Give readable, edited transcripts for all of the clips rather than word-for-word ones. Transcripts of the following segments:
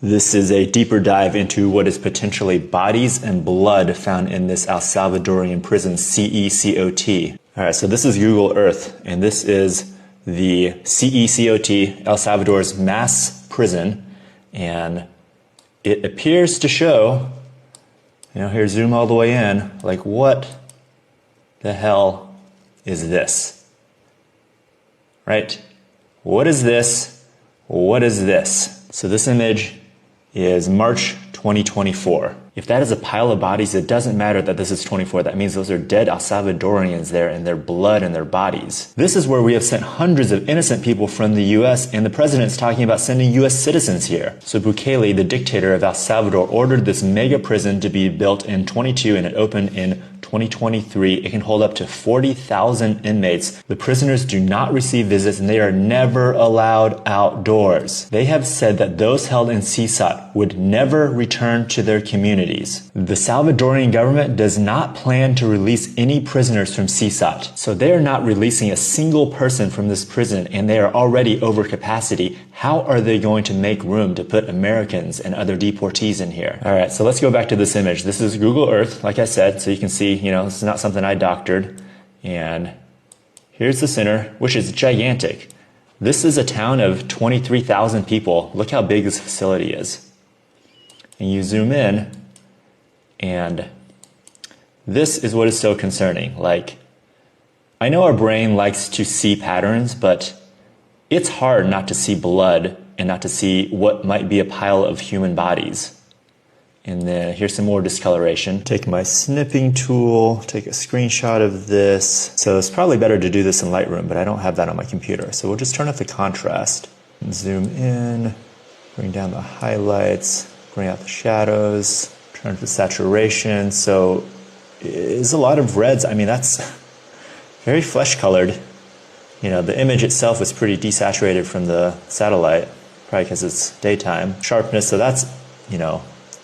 This is a deeper dive into what is potentially bodies and blood found in this El Salvadorian prison, CECOT. All right, so this is Google Earth, and this is the CECOT, El Salvador's mass prison, and it appears to show, here, zoom all the way in, like what the hell is this? Right? What is this? What is this? So this image is March 2024. If that is a pile of bodies, it doesn't matter that this is 24. That means those are dead El Salvadorians there and their blood and their bodies. This is where we have sent hundreds of innocent people from the US, and the president's talking about sending US citizens here. So Bukele, the dictator of El Salvador, ordered this mega prison to be built in 22 and it opened in 2023. It can hold up to 40,000 inmates. The prisoners do not receive visits and they are never allowed outdoors. They have said that those held in CECOT would never return to their communities. The Salvadorian government does not plan to release any prisoners from CECOT. So they are not releasing a single person from this prison, and they are already over capacity. How are they going to make room to put Americans and other deportees in here? All right, so let's go back to this image. This is Google Earth, like I said, so you can see, this is not something I doctored. And here's the center, which is gigantic. This is a town of 23,000 people. Look how big this facility is. And you zoom in, and this is what is so concerning. Like, I know our brain likes to see patterns, but it's hard not to see blood and not to see what might be a pile of human bodies. And then here's some more discoloration. Take my snipping tool, take a screenshot of this. So it's probably better to do this in Lightroom, but I don't have that on my computer. So we'll just turn up the contrast and zoom in, bring down the highlights, bring out the shadows, turn up the saturation. So it's a lot of reds. I mean, that's very flesh colored. The image itself is pretty desaturated from the satellite, probably because it's daytime. Sharpness, so that's,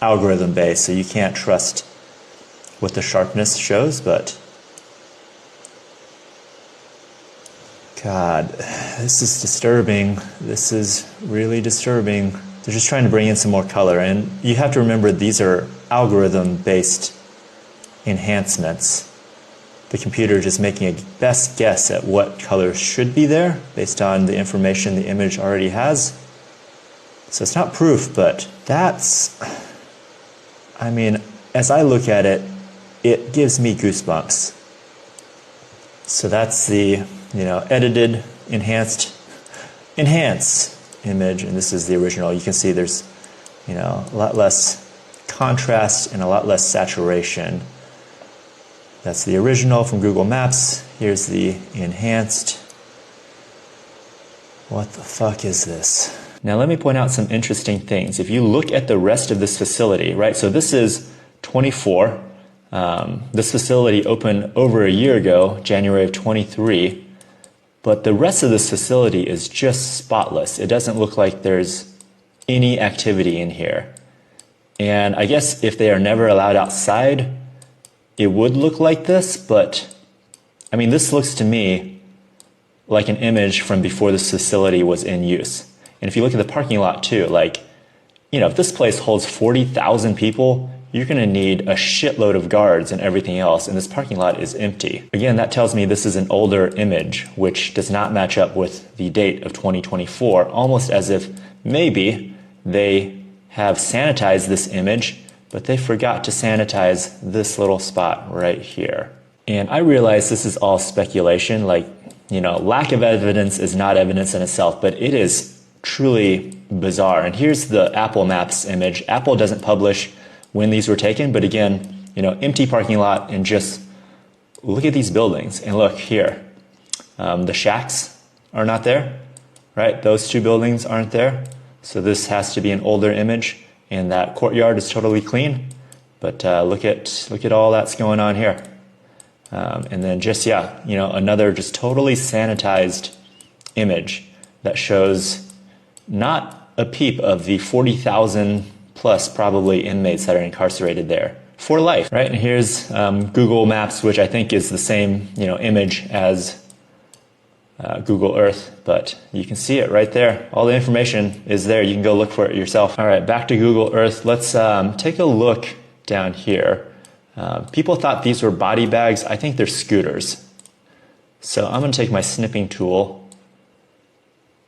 algorithm based, so you can't trust what the sharpness shows, but God, this is disturbing. This is really disturbing. They're just trying to bring in some more color, and you have to remember these are algorithm based enhancements. The computer just making a best guess at what colors should be there based on the information the image already has. So it's not proof, but that's, as I look at it, it gives me goosebumps. So that's the, edited, enhanced image, and this is the original. You can see there's, a lot less contrast and a lot less saturation. That's the original from Google Maps. Here's the enhanced. What the fuck is this? Now let me point out some interesting things. If you look at the rest of this facility, right? So this is 24. This facility opened over a year ago, January of 23. But the rest of this facility is just spotless. It doesn't look like there's any activity in here. And I guess if they are never allowed outside, it would look like this, but this looks to me like an image from before this facility was in use. And if you look at the parking lot too, if this place holds 40,000 people, you're going to need a shitload of guards and everything else, and this parking lot is empty. Again, that tells me this is an older image, which does not match up with the date of 2024, almost as if maybe they have sanitized this image, but they forgot to sanitize this little spot right here. And I realize this is all speculation, lack of evidence is not evidence in itself, but it is truly bizarre. And here's the Apple Maps image. Apple doesn't publish when these were taken, but again, empty parking lot, and just look at these buildings. And look here, the shacks are not there, right? Those two buildings aren't there. So this has to be an older image, and that courtyard is totally clean. But look at all that's going on here. And then just, another just totally sanitized image that shows not a peep of the 40,000 plus probably inmates that are incarcerated there for life, right? And here's Google Maps, which I think is the same, image as Google Earth, but you can see it right there. All the information is there. You can go look for it yourself. All right, back to Google Earth. Let's take a look down here. People thought these were body bags. I think they're scooters. So I'm going to take my snipping tool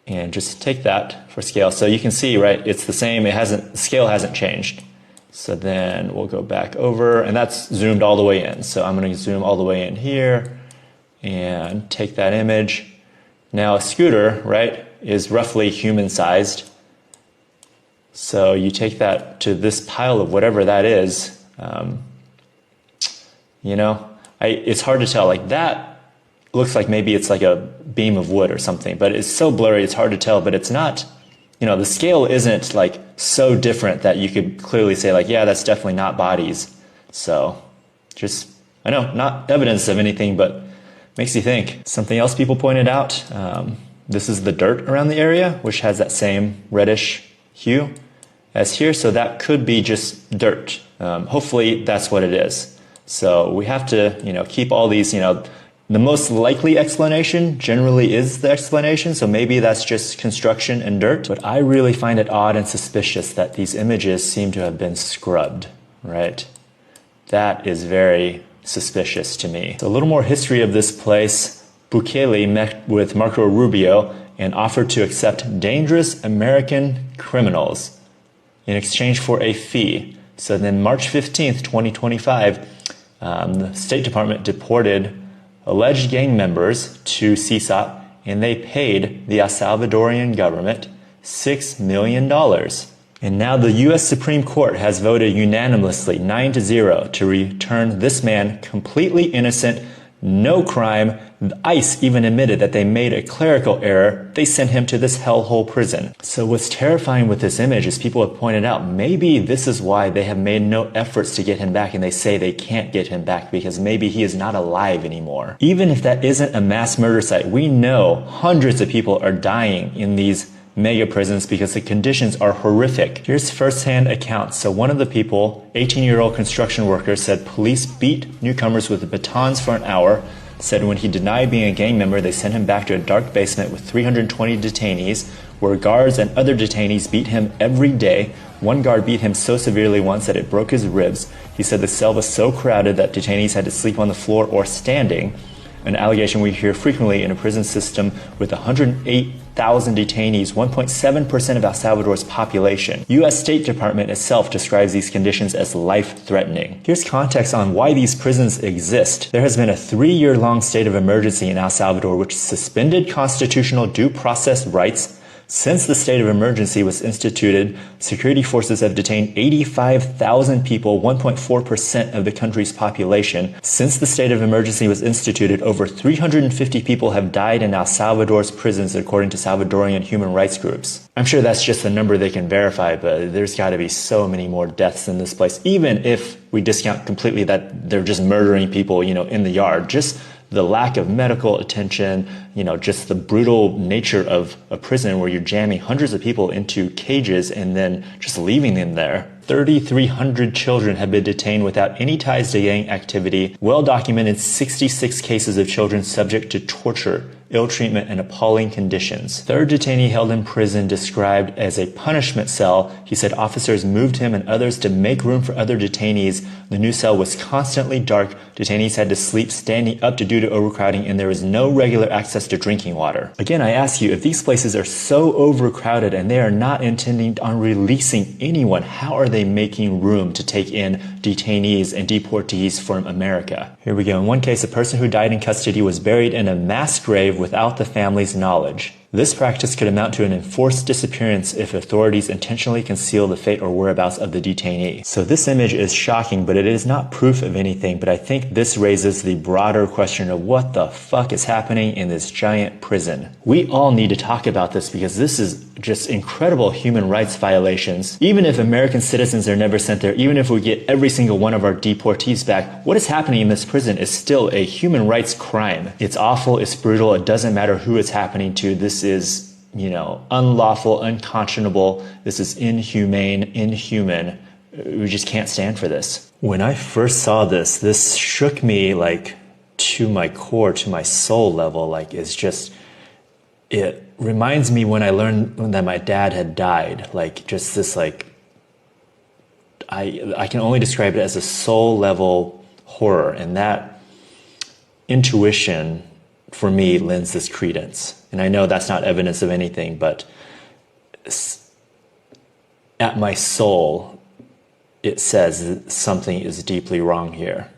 and just take that for scale. So you can see, right, it's the same. The scale hasn't changed. So then we'll go back over, and that's zoomed all the way in. So I'm going to zoom all the way in here and take that image. Now a scooter, right, is roughly human-sized. So you take that to this pile of whatever that is. It's hard to tell. Like that looks like maybe it's like a beam of wood or something, but it's so blurry it's hard to tell. But it's not, the scale isn't like so different that you could clearly say like, yeah, that's definitely not bodies. So just, I know, not evidence of anything, but makes you think. Something else people pointed out, this is the dirt around the area, which has that same reddish hue as here. So that could be just dirt. Hopefully that's what it is. So we have to, keep all these, the most likely explanation generally is the explanation. So maybe that's just construction and dirt. But I really find it odd and suspicious that these images seem to have been scrubbed, right? That is very suspicious to me. So a little more history of this place. Bukele met with Marco Rubio and offered to accept dangerous American criminals in exchange for a fee. So then March 15th, 2025, the State Department deported alleged gang members to CECOT, and they paid the El Salvadorian government $6 million. And now the U.S. Supreme Court has voted unanimously 9-0 to return this man completely innocent, no crime. ICE even admitted that they made a clerical error. They sent him to this hellhole prison. So what's terrifying with this image is people have pointed out, maybe this is why they have made no efforts to get him back, and they say they can't get him back because maybe he is not alive anymore. Even if that isn't a mass murder site, we know hundreds of people are dying in these mega prisons because the conditions are horrific. Here's firsthand accounts. So one of the people, 18-year-old construction worker, said police beat newcomers with batons for an hour, said when he denied being a gang member, they sent him back to a dark basement with 320 detainees, where guards and other detainees beat him every day. One guard beat him so severely once that it broke his ribs. He said the cell was so crowded that detainees had to sleep on the floor or standing, an allegation we hear frequently in a prison system with 108,000 detainees, 1.7% of El Salvador's population. U.S. State Department itself describes these conditions as life-threatening. Here's context on why these prisons exist. There has been a 3-year-long state of emergency in El Salvador which suspended constitutional due process rights. Since the state of emergency was instituted, security forces have detained 85,000 people, 1.4% of the country's population. Since the state of emergency was instituted, over 350 people have died in El Salvador's prisons, according to Salvadorian human rights groups. I'm sure that's just a number they can verify, but there's got to be so many more deaths in this place, even if we discount completely that they're just murdering people, in the yard. Just the lack of medical attention, just the brutal nature of a prison where you're jamming hundreds of people into cages and then just leaving them there. 3,300 children have been detained without any ties to gang activity. Well-documented 66 cases of children subject to torture, ill treatment, and appalling conditions. Third detainee held in prison described as a punishment cell. He said officers moved him and others to make room for other detainees. The new cell was constantly dark. Detainees had to sleep standing up due to overcrowding, and there was no regular access to drinking water. Again, I ask you, if these places are so overcrowded and they are not intending on releasing anyone, how are they making room to take in detainees and deportees from America? Here we go. In one case, a person who died in custody was buried in a mass grave without the family's knowledge. This practice could amount to an enforced disappearance if authorities intentionally conceal the fate or whereabouts of the detainee. So this image is shocking, but it is not proof of anything. But I think this raises the broader question of what the fuck is happening in this giant prison. We all need to talk about this because this is just incredible human rights violations. Even if American citizens are never sent there, even if we get every single one of our deportees back, what is happening in this prison is still a human rights crime. It's awful, it's brutal, it doesn't matter who it's happening to. This is, unlawful, unconscionable. This is inhumane, inhuman. We just can't stand for this. When I first saw this shook me to my core, to my soul level. It's just, it reminds me when I learned that my dad had died, like just this, like, I can only describe it as a soul level horror. And that intuition for me lends this credence. And I know that's not evidence of anything, but at my soul, it says that something is deeply wrong here.